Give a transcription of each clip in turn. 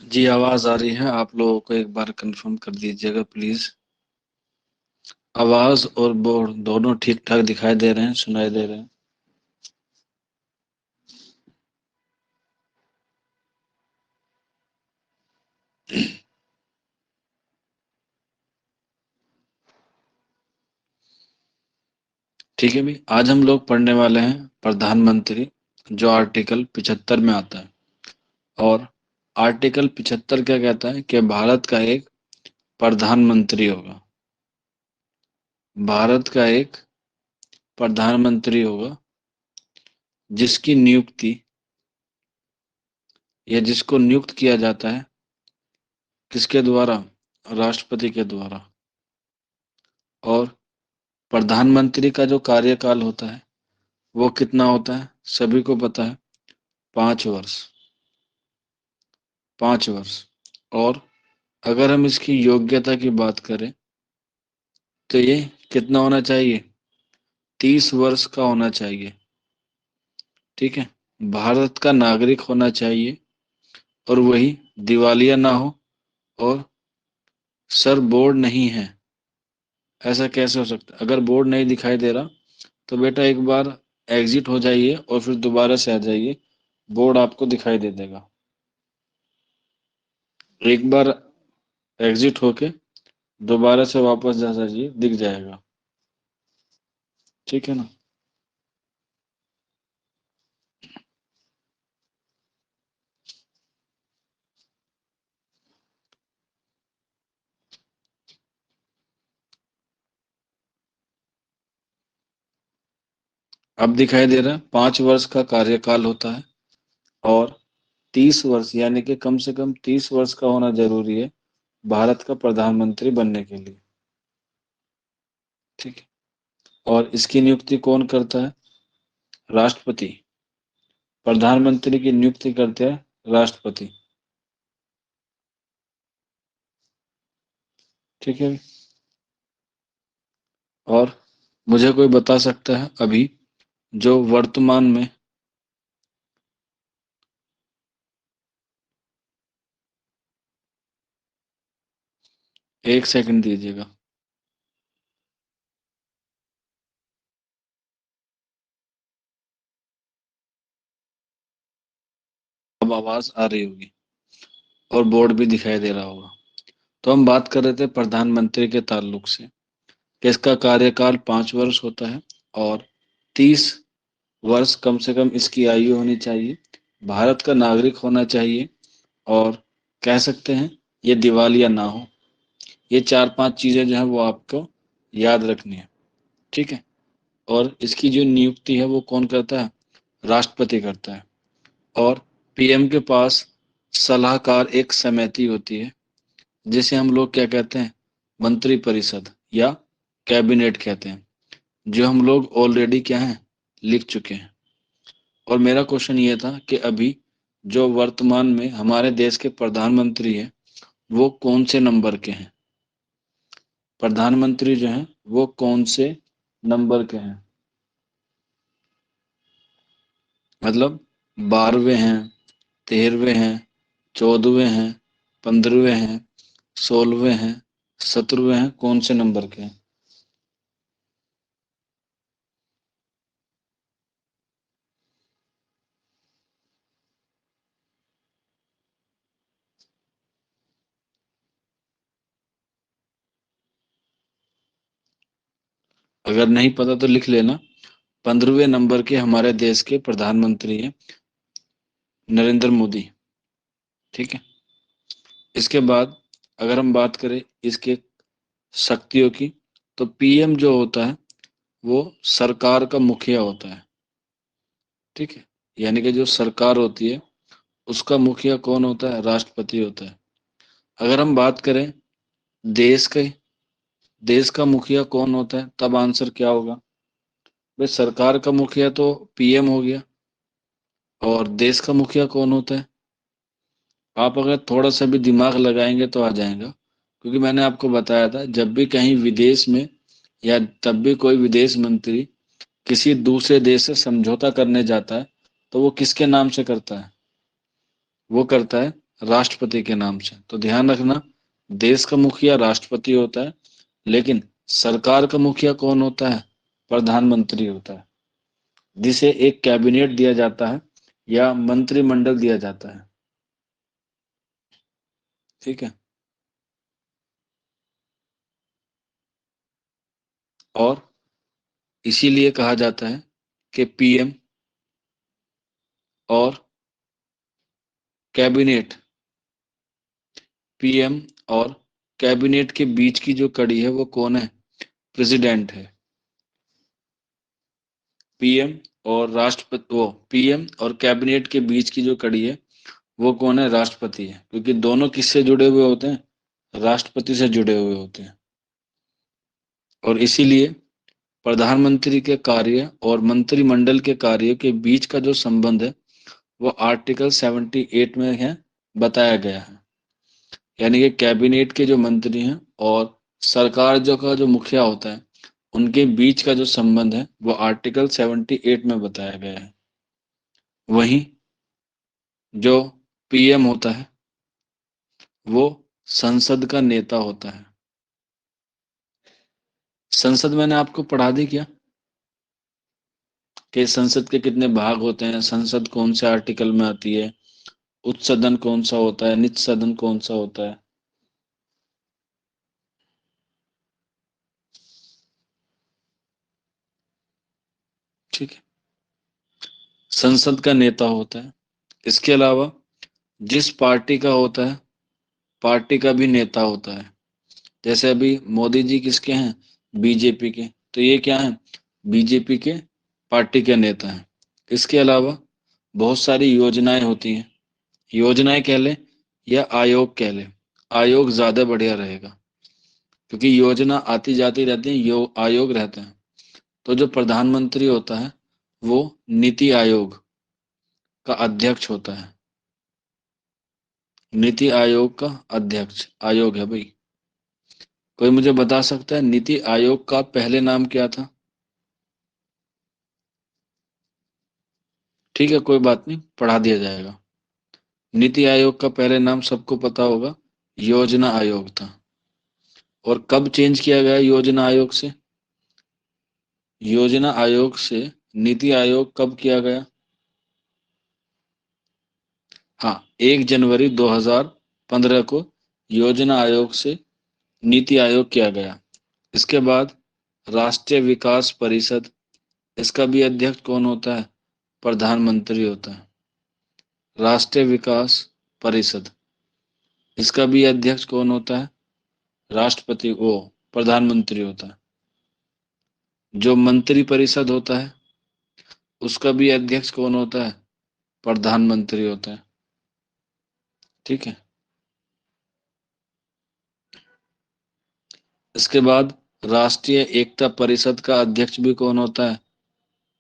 जी, आवाज़ आ रही है। आप लोगों को एक बार कंफर्म कर दीजिएगा प्लीज़। आवाज़ और बोर्ड दोनों ठीक-ठाक दिखाई दे रहे हैं, सुनाई दे रहे हैं? ठीक है भाई, आज हम लोग पढ़ने वाले हैं प्रधानमंत्री, जो आर्टिकल 75 में आता है। और आर्टिकल 75 क्या कहता है कि भारत का एक प्रधानमंत्री होगा। भारत का एक प्रधानमंत्री होगा, जिसकी नियुक्ति या जिसको नियुक्त किया जाता है किसके द्वारा? राष्ट्रपति के द्वारा। और प्रधानमंत्री का जो कार्यकाल होता है वो कितना होता है? सभी को पता है, 5 वर्ष। 5 वर्ष। और अगर हम इसकी योग्यता की बात करें तो ये कितना होना चाहिए? 30 वर्ष का होना चाहिए। ठीक है, भारत का नागरिक होना चाहिए और वही दिवालिया ना हो और सर बोर्ड नहीं है। ऐसा कैसे हो सकता है? अगर बोर्ड नहीं दिखाई दे रहा तो बेटा एक बार एग्जिट हो जाइए और फिर दोबारा से आ जाइए, बोर्ड आपको दिखाई दे देगा। एक बार एग्जिट होके दोबारा से वापस जा जाइए, दिख जाएगा। ठीक है ना? अब दिखाई दे रहा है, 5 वर्ष का कार्यकाल होता है और 30 वर्ष यानी कि कम से कम 30 वर्ष का होना जरूरी है भारत का प्रधानमंत्री बनने के लिए। ठीक है, और इसकी नियुक्ति कौन करता है? राष्ट्रपति। प्रधानमंत्री की नियुक्ति करते हैं राष्ट्रपति। ठीक है, और मुझे कोई बता सकता है अभी जो वर्तमान में, एक सेकंड दीजिएगा। अब आवाज आ रही होगी और बोर्ड भी दिखाई दे रहा होगा। तो हम बात कर रहे थे प्रधानमंत्री के ताल्लुक से कि इसका कार्यकाल 5 वर्ष होता है और 30 वर्ष कम से कम इसकी आयु होनी चाहिए, भारत का नागरिक होना चाहिए और कह सकते हैं ये दिवालिया ना हो। ये 4-5 चीजें जो है वो आपको याद रखनी है। ठीक है, और इसकी जो नियुक्ति है वो कौन करता है? राष्ट्रपति करता है। और पीएम के पास सलाहकार एक समिति होती है, जिसे हम लोग क्या कहते हैं? मंत्री परिषद या कैबिनेट कहते हैं, जो हम लोग ऑलरेडी क्या है, लिख चुके हैं। और मेरा क्वेश्चन ये था कि अभी जो वर्तमान में हमारे देश के प्रधानमंत्री हैं वो कौन से नंबर के हैं? प्रधानमंत्री जो हैं वो कौन से नंबर के हैं? मतलब 12वें हैं, 13वें हैं, 14वें हैं, 15वें हैं, 16वें हैं, 17वें हैं, कौन से नंबर के हैं? अगर नहीं पता तो लिख लेना। 15वें नंबर के हमारे देश के प्रधानमंत्री हैं नरेंद्र मोदी। ठीक है, इसके बाद अगर हम बात करें इसके शक्तियों की, तो पीएम जो होता है वो सरकार का मुखिया होता है। ठीक है, यानी कि जो सरकार होती है उसका मुखिया कौन होता है? राष्ट्रपति होता है। अगर हम बात करें देश के, देश का मुखिया कौन होता है, तब आंसर क्या होगा? भाई सरकार का मुखिया तो पीएम हो गया, और देश का मुखिया कौन होता है? आप अगर थोड़ा सा भी दिमाग लगाएंगे तो आ जाएगा, क्योंकि मैंने आपको बताया था जब भी कहीं विदेश में या तब भी कोई विदेश मंत्री किसी दूसरे देश से समझौता करने जाता है तो वो किसके नाम से करता है? वो करता है राष्ट्रपति के नाम से। तो ध्यान रखना, देश का मुखिया राष्ट्रपति होता है, लेकिन सरकार का मुखिया कौन होता है? प्रधानमंत्री होता है, जिसे एक कैबिनेट दिया जाता है या मंत्रिमंडल दिया जाता है। ठीक है। और इसीलिए कहा जाता है कि पीएम और कैबिनेट, पीएम और कैबिनेट के बीच की जो कड़ी है वो कौन है? प्रेसिडेंट है। पीएम और राष्ट्रपति, वो पीएम और कैबिनेट के बीच की जो कड़ी है वो कौन है? राष्ट्रपति है, क्योंकि दोनों किससे जुड़े हुए होते हैं? राष्ट्रपति से जुड़े हुए होते हैं। और इसीलिए प्रधानमंत्री के कार्य और मंत्रिमंडल के कार्य के बीच का जो संबंध है वो आर्टिकल 78 में है, बताया गया है। यानी कि कैबिनेट के जो मंत्री हैं और सरकार जो का जो मुखिया होता है, उनके बीच का जो संबंध है वो आर्टिकल 78 में बताया गया है। वहीं जो पीएम होता है वो संसद का नेता होता है। संसद मैंने आपको पढ़ा दी क्या, कि संसद के कितने भाग होते हैं, संसद कौन से आर्टिकल में आती है, उच्च सदन कौन सा होता है, निच सदन कौन सा होता है। ठीक है। संसद का नेता होता है। इसके अलावा जिस पार्टी का होता है, पार्टी का भी नेता होता है। जैसे अभी मोदी जी किसके हैं? बीजेपी के। तो ये क्या है? बीजेपी के पार्टी के नेता हैं। इसके अलावा बहुत सारी योजनाएं होती हैं। योजनाएं कह लें या आयोग कह लें, आयोग ज्यादा बढ़िया रहेगा, क्योंकि योजना आती जाती रहती है, आयोग रहते हैं। तो जो प्रधानमंत्री होता है वो नीति आयोग का अध्यक्ष होता है। नीति आयोग का अध्यक्ष आयोग है भाई। कोई मुझे बता सकता है नीति आयोग का पहले नाम क्या था? ठीक है, कोई बात नहीं, पढ़ा दिया जाएगा। नीति आयोग का पहले नाम सबको पता होगा, योजना आयोग था। और कब चेंज किया गया योजना आयोग से? योजना आयोग से नीति आयोग कब किया गया? हाँ, 1 जनवरी 2015 को योजना आयोग से नीति आयोग किया गया। इसके बाद राष्ट्रीय विकास परिषद, इसका भी अध्यक्ष कौन होता है? प्रधानमंत्री होता है। राष्ट्रीय विकास परिषद, इसका भी अध्यक्ष कौन होता है? राष्ट्रपति, वो प्रधानमंत्री होता है। जो मंत्री परिषद होता है उसका भी अध्यक्ष कौन होता है? प्रधानमंत्री होता है। ठीक है। इसके बाद राष्ट्रीय एकता परिषद का अध्यक्ष भी कौन होता है?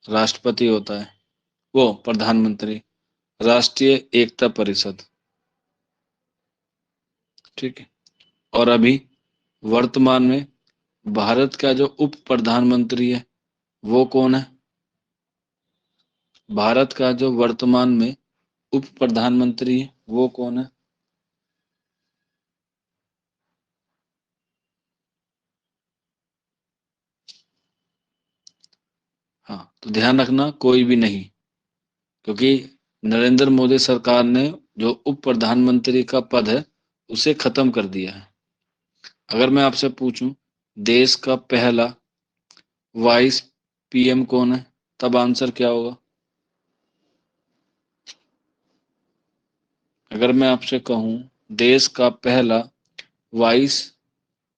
राष्ट्रपति होता है, वो प्रधानमंत्री। राष्ट्रीय एकता परिषद। ठीक है। और अभी वर्तमान में भारत का जो उप प्रधानमंत्री है वो कौन है? भारत का जो वर्तमान में उप प्रधानमंत्री है वो कौन है? हाँ, तो ध्यान रखना, कोई भी नहीं, क्योंकि नरेंद्र मोदी सरकार ने जो उप प्रधानमंत्री का पद है उसे खत्म कर दिया है। अगर मैं आपसे पूछूं देश का पहला वाइस पीएम कौन है, तब आंसर क्या होगा? अगर मैं आपसे कहूं देश का पहला वाइस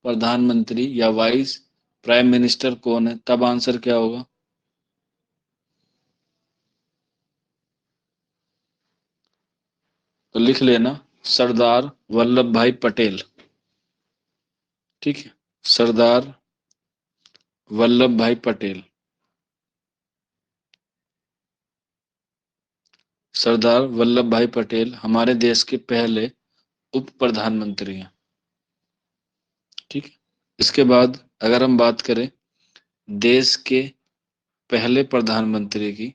प्रधानमंत्री या वाइस प्राइम मिनिस्टर कौन है, तब आंसर क्या होगा? तो लिख लेना, सरदार वल्लभ भाई पटेल। ठीक है, सरदार वल्लभ भाई पटेल। सरदार वल्लभ भाई पटेल हमारे देश के पहले उप प्रधानमंत्री हैं। ठीक है। इसके बाद अगर हम बात करें देश के पहले प्रधानमंत्री की,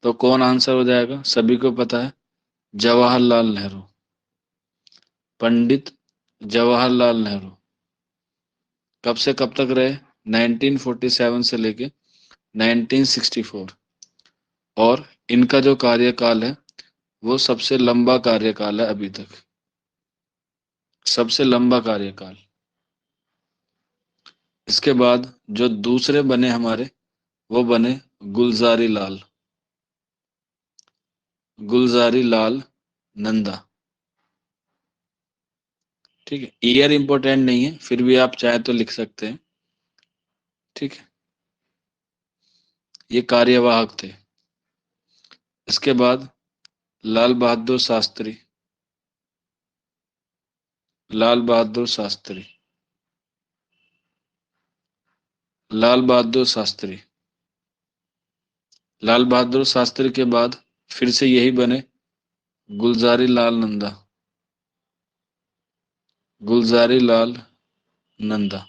तो कौन आंसर हो जाएगा? सभी को पता है, जवाहरलाल नेहरू। पंडित जवाहरलाल नेहरू कब से कब तक रहे? 1947 से लेके 1964। और इनका जो कार्यकाल है वो सबसे लंबा कार्यकाल है अभी तक, सबसे लंबा कार्यकाल। इसके बाद जो दूसरे बने हमारे, वो बने गुलजारी लाल, गुलजारी लाल नंदा। ठीक है, ईयर इंपॉर्टेंट नहीं है, फिर भी आप चाहे तो लिख सकते हैं। ठीक है, ये कार्यवाहक थे। इसके बाद लाल बहादुर शास्त्री, लाल बहादुर शास्त्री, लाल बहादुर शास्त्री। लाल बहादुर शास्त्री के बाद फिर से यही बने गुलजारी लाल नंदा, गुलजारी लाल नंदा,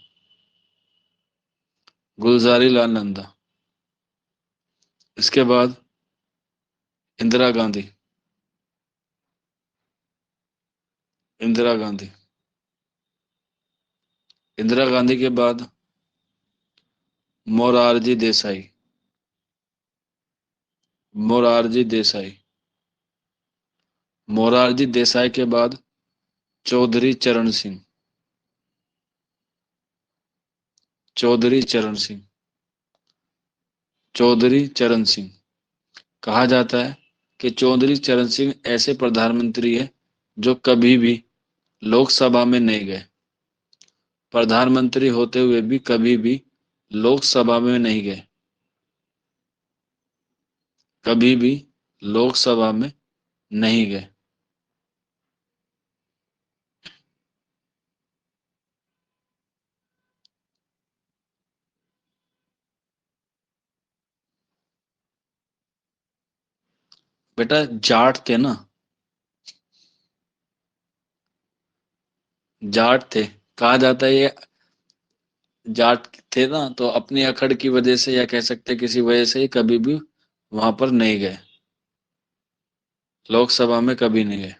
गुलजारी लाल नंदा। इसके बाद इंदिरा गांधी, इंदिरा गांधी। इंदिरा गांधी के बाद मोरारजी देसाई, मोरारजी देसाई। मोरारजी देसाई के बाद चौधरी चरण सिंह, चौधरी चरण सिंह, चौधरी चरण सिंह। कहा जाता है कि चौधरी चरण सिंह ऐसे प्रधानमंत्री है जो कभी भी लोकसभा में नहीं गए, प्रधानमंत्री होते हुए भी कभी भी लोकसभा में नहीं गए, कभी भी लोकसभा में नहीं गए। बेटा जाट थे ना, जाट थे। कहा जाता है ये जाट थे ना, तो अपनी अकड़ की वजह से या कह सकते हैं किसी वजह से ही कभी भी वहां पर नहीं गए, लोकसभा में कभी नहीं गए।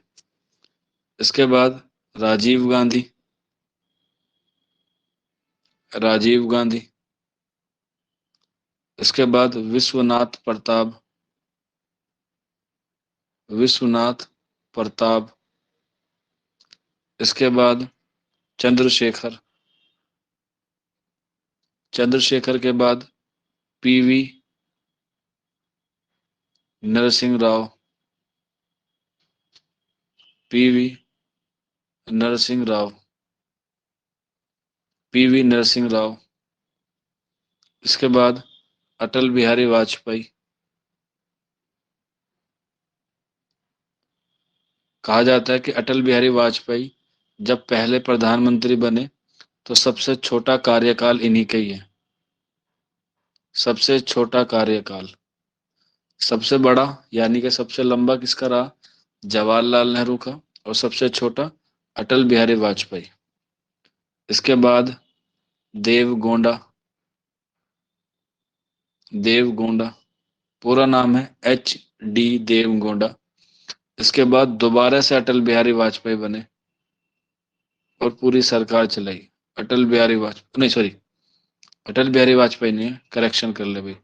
इसके बाद राजीव गांधी, राजीव गांधी। इसके बाद विश्वनाथ प्रताप, विश्वनाथ प्रताप। इसके बाद चंद्रशेखर, चंद्रशेखर के बाद PV Narasimha Rao, PV Narasimha Rao, PV Narasimha Rao. इसके बाद अटल बिहारी वाजपेयी। कहा जाता है कि अटल बिहारी वाजपेयी जब पहले प्रधानमंत्री बने तो सबसे छोटा कार्यकाल इन्हीं का ही है, सबसे छोटा कार्यकाल। सबसे बड़ा यानी कि सबसे लंबा किसका रहा? जवाहरलाल नेहरू का। और सबसे छोटा अटल बिहारी वाजपेयी। इसके बाद देव गोंडा, देव गोंडा। पूरा नाम है HD देव गोंडा। इसके बाद दोबारा से अटल बिहारी वाजपेयी बने और पूरी सरकार चलाई। अटल बिहारी वाजपेयी नहीं, सॉरी, अटल बिहारी वाजपेयी नहीं है, करेक्शन कर ले भाई।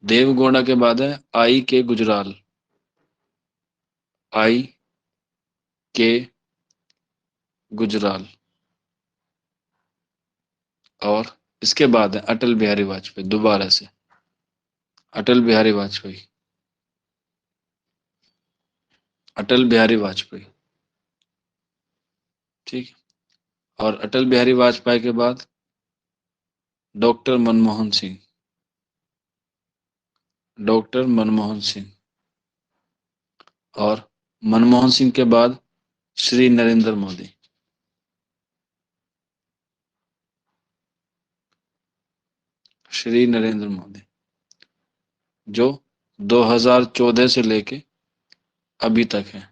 देव गोंडा के बाद है I K Gujral, I K Gujral. और इसके बाद है अटल बिहारी वाजपेयी, दोबारा से अटल बिहारी वाजपेयी, अटल बिहारी वाजपेयी। ठीक है। और अटल बिहारी वाजपेयी के बाद डॉक्टर मनमोहन सिंह, डॉक्टर मनमोहन सिंह। और मनमोहन सिंह के बाद श्री नरेंद्र मोदी, श्री नरेंद्र मोदी, जो 2014 से लेके अभी तक है।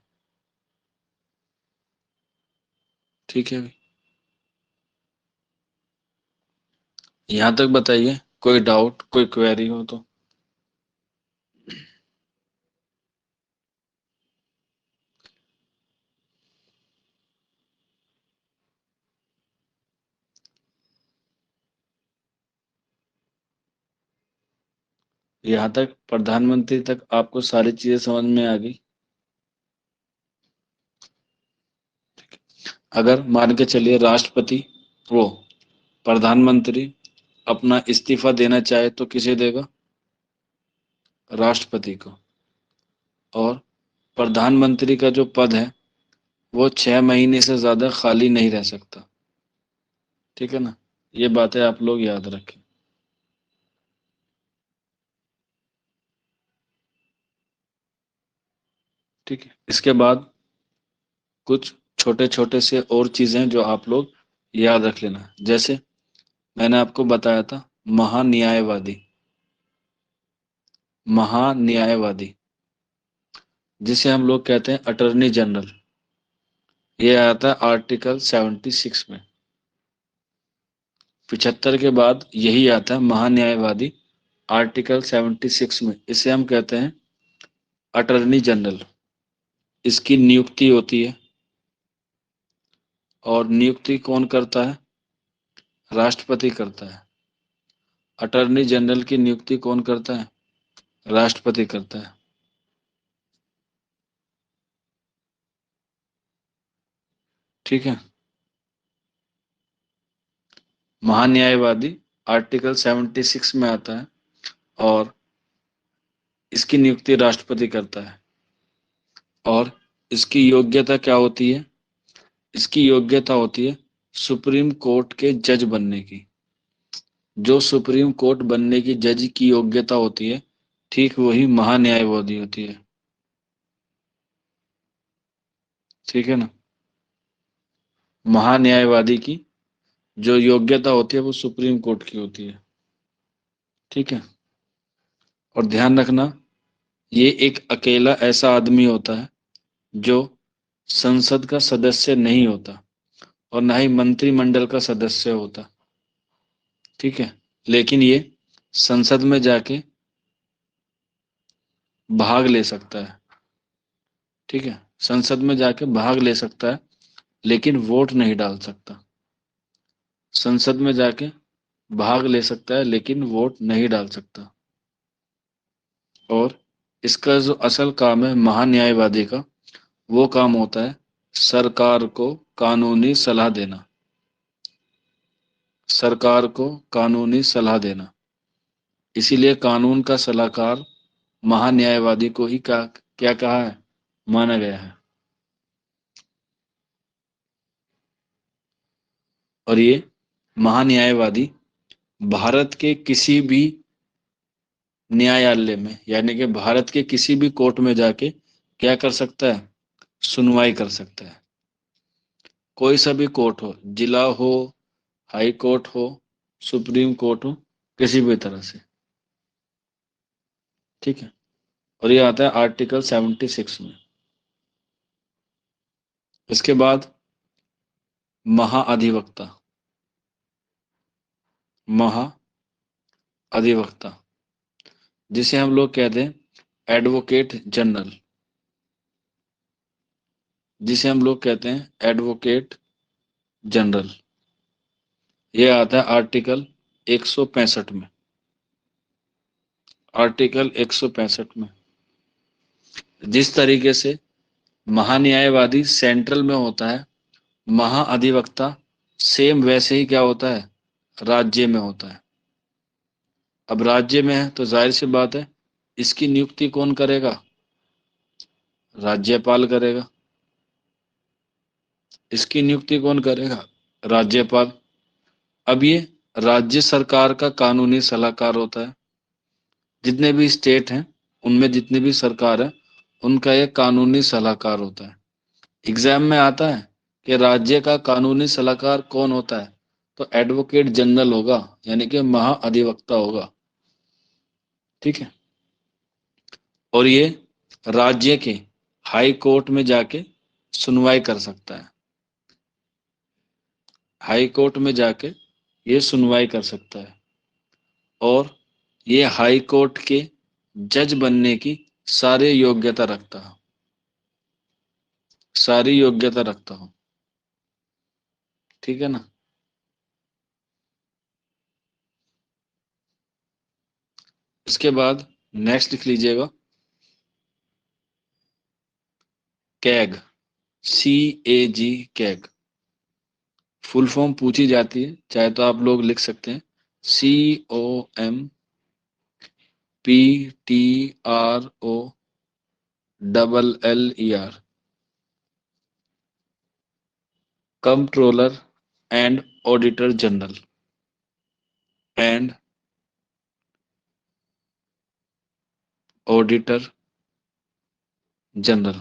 ठीक है, यहां तक बताइए, कोई डाउट कोई क्वेरी हो तो। यहां तक प्रधानमंत्री तक आपको सारी चीजें समझ में आ गई। अगर मान के चलिए राष्ट्रपति वो प्रधानमंत्री अपना इस्तीफा देना चाहे तो किसे देगा? राष्ट्रपति को। और प्रधानमंत्री का जो पद है वो 6 महीने से ज्यादा खाली नहीं रह सकता। ठीक है ना? ये बातें आप लोग याद रखें। ठीक है, इसके बाद कुछ छोटे छोटे से और चीजें जो आप लोग याद रख लेना। जैसे मैंने आपको बताया था महान्यायवादी, महान्यायवादी जिसे हम लोग कहते हैं अटॉर्नी जनरल, ये आता है आर्टिकल 76 में। 75 के बाद यही आता है महान्यायवादी आर्टिकल 76 में। इसे हम कहते हैं अटॉर्नी जनरल। इसकी नियुक्ति होती है, और नियुक्ति कौन करता है? राष्ट्रपति करता है। अटॉर्नी जनरल की नियुक्ति कौन करता है? राष्ट्रपति करता है। ठीक है, महान्यायवादी आर्टिकल 76 में आता है, और इसकी नियुक्ति राष्ट्रपति करता है। और इसकी योग्यता क्या होती है? इसकी योग्यता होती है सुप्रीम कोर्ट के जज बनने की। जो सुप्रीम कोर्ट बनने की जज की योग्यता होती है, ठीक वही महान्यायवादी होती है। ठीक है ना? महान्यायवादी की जो योग्यता होती है वो सुप्रीम कोर्ट की होती है। ठीक है, और ध्यान रखना, ये एक अकेला ऐसा आदमी होता है जो संसद का सदस्य नहीं होता, और ना ही मंत्रिमंडल का सदस्य होता। ठीक है, लेकिन ये संसद में जाके भाग ले सकता है। ठीक है, संसद में जाके भाग ले सकता है, लेकिन वोट नहीं डाल सकता। संसद में जाके भाग ले सकता है, लेकिन वोट नहीं डाल सकता। और इसका जो असल काम है महान्यायवादी का, वो काम होता है सरकार को कानूनी सलाह देना। सरकार को कानूनी सलाह देना। इसीलिए कानून का सलाहकार महान्यायवादी को ही क्या क्या कहा है, माना गया है। और ये महान्यायवादी भारत के किसी भी न्यायालय में, यानी कि भारत के किसी भी कोर्ट में जाके क्या कर सकता है? सुनवाई कर सकता है। कोई सा भी कोर्ट हो, जिला हो, हाई कोर्ट हो, सुप्रीम कोर्ट हो, किसी भी तरह से। ठीक है, और ये आता है आर्टिकल 76 में। इसके बाद महाअधिवक्ता, महाअधिवक्ता जिसे हम लोग कहते हैं एडवोकेट जनरल, जिसे हम लोग कहते हैं एडवोकेट जनरल, ये आता है आर्टिकल 165 में। आर्टिकल 165 में जिस तरीके से महान्यायवादी सेंट्रल में होता है, महाअधिवक्ता सेम वैसे ही क्या होता है? राज्य में होता है। अब राज्य में है तो जाहिर सी बात है, इसकी नियुक्ति कौन करेगा? राज्यपाल करेगा। इसकी नियुक्ति कौन करेगा? राज्यपाल। अब ये राज्य सरकार का कानूनी सलाहकार होता है। जितने भी स्टेट हैं, उनमें जितनी भी सरकार है, उनका एक कानूनी सलाहकार होता है। एग्जाम में आता है कि राज्य का कानूनी सलाहकार कौन होता है, तो एडवोकेट जनरल होगा, यानी कि महाअधिवक्ता होगा। ठीक है, और ये राज्य के हाई कोर्ट में जाके सुनवाई कर सकता है। हाई कोर्ट में जाके ये सुनवाई कर सकता है, और ये हाई कोर्ट के जज बनने की सारी योग्यता रखता है। सारी योग्यता रखता हूँ। ठीक है ना? इसके बाद नेक्स्ट लिख लीजिएगा CAG, CAG, CAG. Full form पूछी जाती है, चाहे तो आप लोग लिख सकते हैं COMPTROLLER, controller and auditor general and auditor general.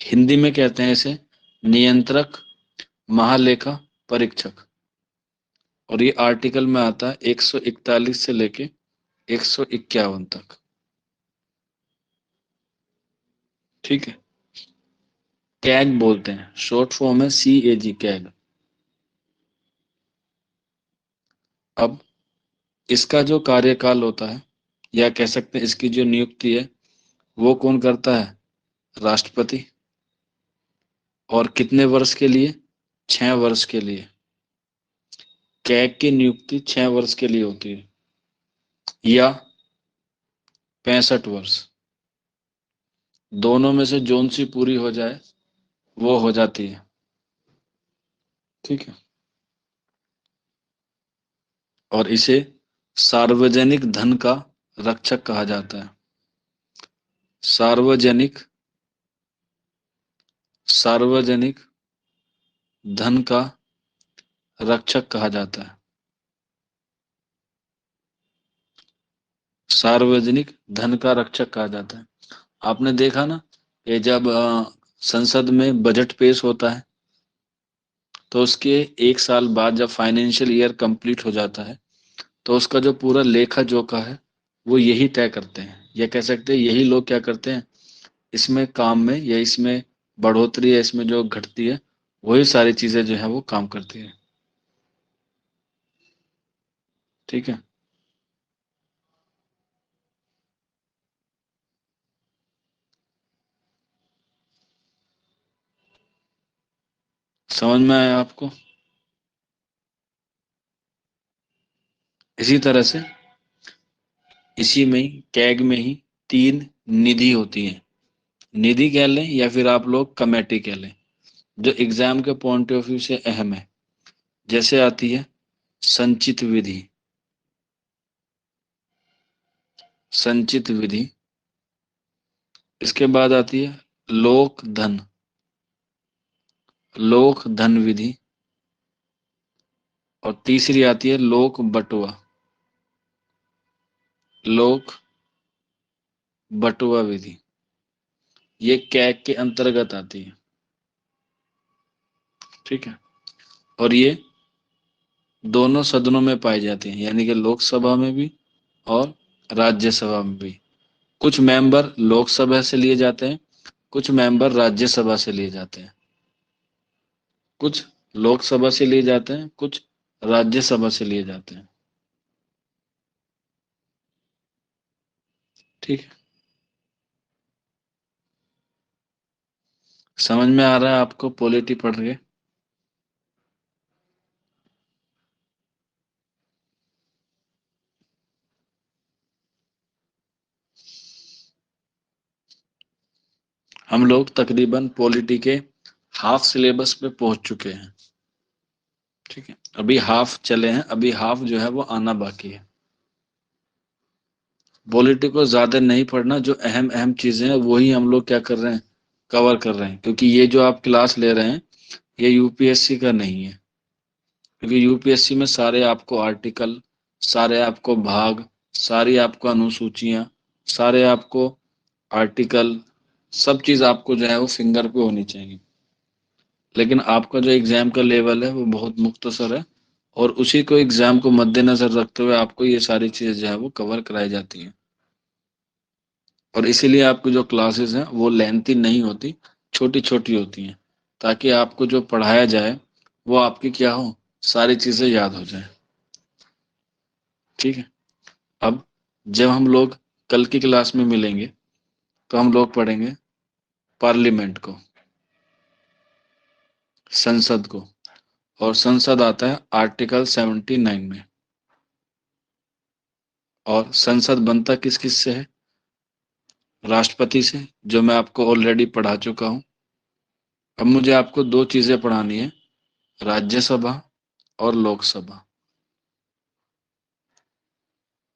Hindi में कहते हैं इसे नियंत्रक, महालेखा परीक्षक। और ये आर्टिकल में आता है 141 से लेके 151 तक। ठीक है, कैग बोलते हैं, शॉर्ट फॉर्म है CAG, कैग। अब इसका जो कार्यकाल होता है, या कह सकते हैं इसकी जो नियुक्ति है, वो कौन करता है? राष्ट्रपति। और कितने वर्ष के लिए? 6 वर्ष के लिए। कैग की नियुक्ति 6 वर्ष के लिए होती है, या 65 वर्ष। दोनों में से जोन सी पूरी हो जाए वो हो जाती है। ठीक है, और इसे सार्वजनिक धन का रक्षक कहा जाता है। सार्वजनिक सार्वजनिक धन का रक्षक कहा जाता है। सार्वजनिक धन का रक्षक कहा जाता है। आपने देखा ना, ये जब संसद में बजट पेश होता है, तो उसके 1 साल बाद जब फाइनेंशियल ईयर कंप्लीट हो जाता है, तो उसका जो पूरा लेखा जोखा है वो यही तय करते हैं, या कह सकते हैं यही लोग क्या करते हैं, इसमें काम में, या इसमें बढ़ोतरी है, इसमें जो घटती है, वही सारी चीजें जो है वो काम करती है। ठीक है, समझ में आया आपको? इसी तरह से इसी में ही, कैग में ही 3 निधि होती है। निधि कह लें या फिर आप लोग कमेटी कह लें, जो एग्जाम के पॉइंट ऑफ व्यू से अहम है। जैसे आती है संचित विधि, संचित विधि। इसके बाद आती है लोक धन, लोक धन विधि। और तीसरी आती है लोक बटुआ, लोक बटुआ विधि। ये कैग के अंतर्गत आती है। ठीक है, और ये दोनों सदनों में पाई जाती हैं, यानी कि लोकसभा में भी और राज्यसभा में भी। कुछ मेंबर लोकसभा से लिए जाते हैं, कुछ मेंबर राज्यसभा से लिए जाते हैं। कुछ लोकसभा से लिए जाते हैं, कुछ राज्यसभा से लिए जाते हैं। ठीक है, समझ में आ रहा है आपको पॉलिटी पढ़ के? हम लोग तकरीबन पॉलिटी के हाफ सिलेबस पे पहुंच चुके हैं। ठीक है, अभी हाफ चले हैं, अभी हाफ जो है वो आना बाकी है। पॉलिटी को ज्यादा नहीं पढ़ना, जो अहम अहम चीजें हैं वही हम लोग क्या कर रहे हैं, कवर कर रहे हैं। क्योंकि ये जो आप क्लास ले रहे हैं, ये यूपीएससी का नहीं है। क्योंकि यूपीएससी में सारे आपको आर्टिकल, सारे आपको भाग, सारी आपको अनुसूचियां, सारे आपको आर्टिकल, सब चीज आपको जो है वो फिंगर पे होनी चाहिए। लेकिन आपका जो एग्जाम का लेवल है वो बहुत मुख्तसर है, और उसी को एग्जाम को मद्देनजर रखते हुए आपको ये सारी चीजें जो है वो कवर कराई जाती हैं। और इसीलिए आपकी जो क्लासेस हैं वो लेंथी नहीं होती, छोटी छोटी होती हैं, ताकि आपको जो पढ़ाया जाए वो आपकी क्या हो, सारी चीजें याद हो जाए। ठीक है, अब जब हम लोग कल की क्लास में मिलेंगे, तो हम लोग पढ़ेंगे पार्लियामेंट को, संसद को। और संसद आता है आर्टिकल 79 में। और संसद बनता किस किस से है? राष्ट्रपति से, जो मैं आपको ऑलरेडी पढ़ा चुका हूं। अब मुझे आपको दो चीजें पढ़ानी है, राज्यसभा और लोकसभा।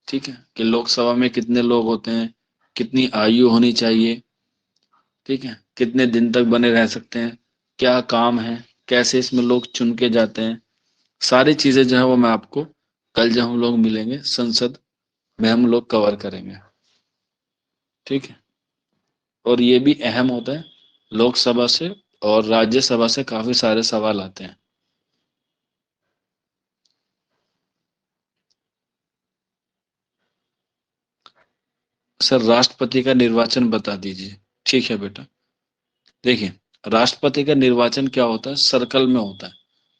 ठीक है, कि लोकसभा में कितने लोग होते हैं, कितनी आयु होनी चाहिए, ठीक है, कितने दिन तक बने रह सकते हैं, क्या काम है, कैसे इसमें लोग चुन के जाते हैं, सारी चीजें जो है वो मैं आपको कल जब हम लोग मिलेंगे संसद में हम लोग कवर करेंगे। ठीक है, और ये भी अहम होता है, लोकसभा से और राज्यसभा से काफी सारे सवाल आते हैं। सर राष्ट्रपति का निर्वाचन बता दीजिए। ठीक है बेटा, देखिए, राष्ट्रपति का निर्वाचन क्या होता है, सर्कल में होता है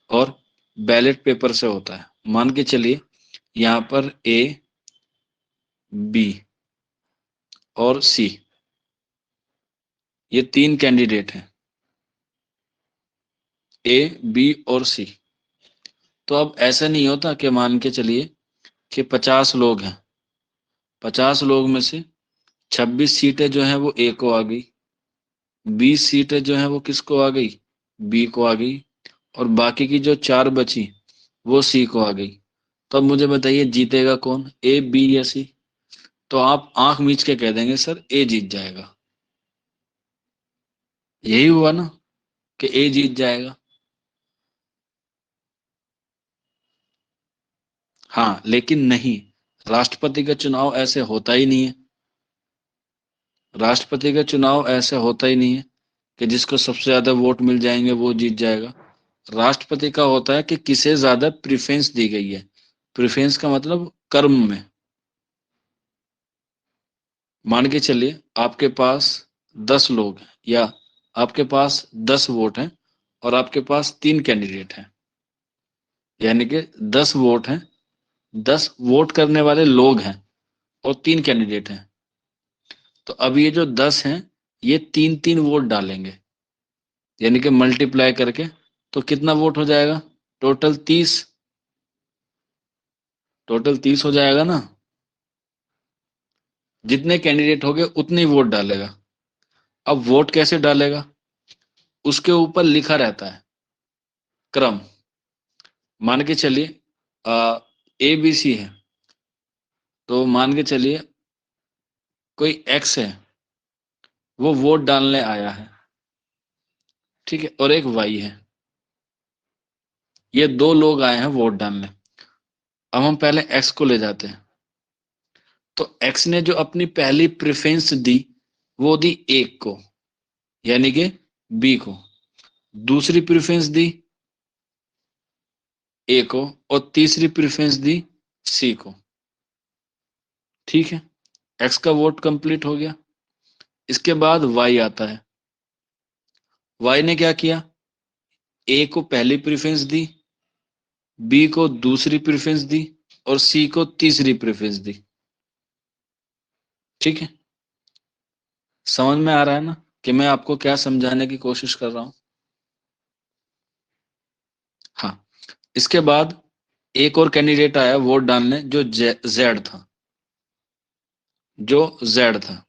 और बैलेट पेपर से होता है। मान के चलिए यहाँ पर ए, बी और सी, ये तीन कैंडिडेट हैं, ए, बी और सी। तो अब ऐसा नहीं होता कि मान के चलिए कि 50 लोग हैं, 50 लोग में से 26 सीटें जो हैं वो ए को आ गई, 20 सीटें जो हैं वो किसको आ गई, बी को आ गई, और बाकी की जो चार बची वो सी को आ गई। तो अब मुझे बताइए जीतेगा कौन, ए, बी या सी? तो आप आंख मीच के कह देंगे सर ए जीत जाएगा। यही हुआ ना, कि ए जीत जाएगा। हाँ लेकिन नहीं, राष्ट्रपति का चुनाव ऐसे होता ही नहीं है। राष्ट्रपति का चुनाव ऐसे होता ही नहीं है कि जिसको सबसे ज्यादा वोट मिल जाएंगे वो जीत जाएगा। राष्ट्रपति का होता है कि किसे ज्यादा प्रेफरेंस दी गई है। प्रेफरेंस का मतलब कर्म में। मान के चलिए आपके पास 10 लोग हैं, या आपके पास 10 वोट हैं और आपके पास 3 कैंडिडेट हैं, यानी कि 10 वोट हैं, 10 वोट करने वाले लोग हैं और 3 कैंडिडेट हैं। तो अब ये जो 10 हैं, ये 3-3 वोट डालेंगे, यानी कि मल्टीप्लाई करके, तो कितना वोट हो जाएगा, टोटल 30। टोटल 30 हो जाएगा ना। जितने कैंडिडेट हो गए उतने ही वोट डालेगा। अब वोट कैसे डालेगा, उसके ऊपर लिखा रहता है क्रम। मान के चलिए ए बी सी है, तो मान के चलिए कोई एक्स है, वो वोट डालने आया है, ठीक है, और एक वाई है, ये दो लोग आए हैं वोट डालने। अब हम पहले एक्स को ले जाते हैं, तो एक्स ने जो अपनी पहली प्रेफरेंस दी वो दी एक को, यानी कि बी को। दूसरी प्रेफरेंस दी ए को, और तीसरी प्रेफरेंस दी सी को। ठीक है, एक्स का वोट कंप्लीट हो गया। इसके बाद वाई आता है। वाई ने क्या किया, ए को पहली प्रेफरेंस दी, बी को दूसरी प्रेफरेंस दी और सी को तीसरी प्रेफरेंस दी। ठीक है, समझ में आ रहा है ना कि मैं आपको क्या समझाने की कोशिश कर रहा हूं? हाँ, इसके बाद एक और कैंडिडेट आया वोट डालने, जो जेड था, जो जेड था,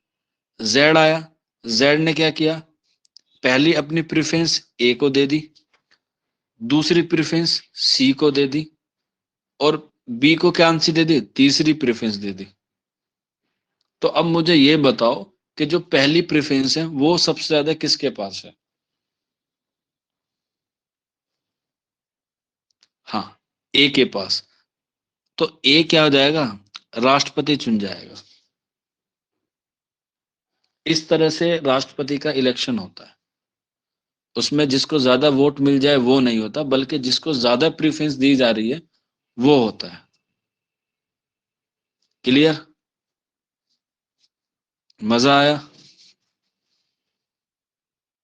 जेड आया। जेड ने क्या किया, पहली अपनी प्रेफरेंस ए को दे दी, दूसरी प्रेफरेंस सी को दे दी, और बी को क्या आंसर दे दी, तीसरी प्रेफरेंस दे दी। तो अब मुझे ये बताओ कि जो पहली प्रेफरेंस है वो सबसे ज्यादा किसके पास है? हाँ, ए के पास। तो ए क्या हो जाएगा, राष्ट्रपति चुन जाएगा। इस तरह से राष्ट्रपति का इलेक्शन होता है। उसमें जिसको ज्यादा वोट मिल जाए वो नहीं होता, बल्कि जिसको ज्यादा प्रेफरेंस दी जा रही है वो होता है। क्लियर? मजा आया?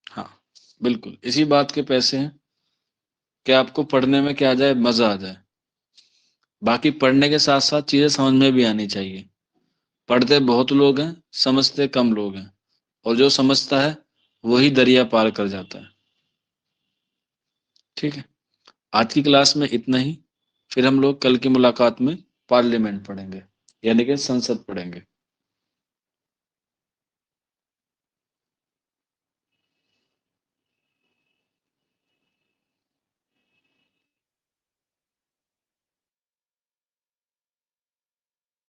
हाँ, बिल्कुल इसी बात के पैसे हैं कि आपको पढ़ने में क्या आ जाए, मजा आ जाए। बाकी पढ़ने के साथ साथ चीजें समझ में भी आनी चाहिए। पढ़ते बहुत लोग हैं, समझते कम लोग हैं, और जो समझता है वही दरिया पार कर जाता है। ठीक है, आज की क्लास में इतना ही। फिर हम लोग कल की मुलाकात में पार्लियामेंट पढ़ेंगे। यानी कि संसद पढ़ेंगे।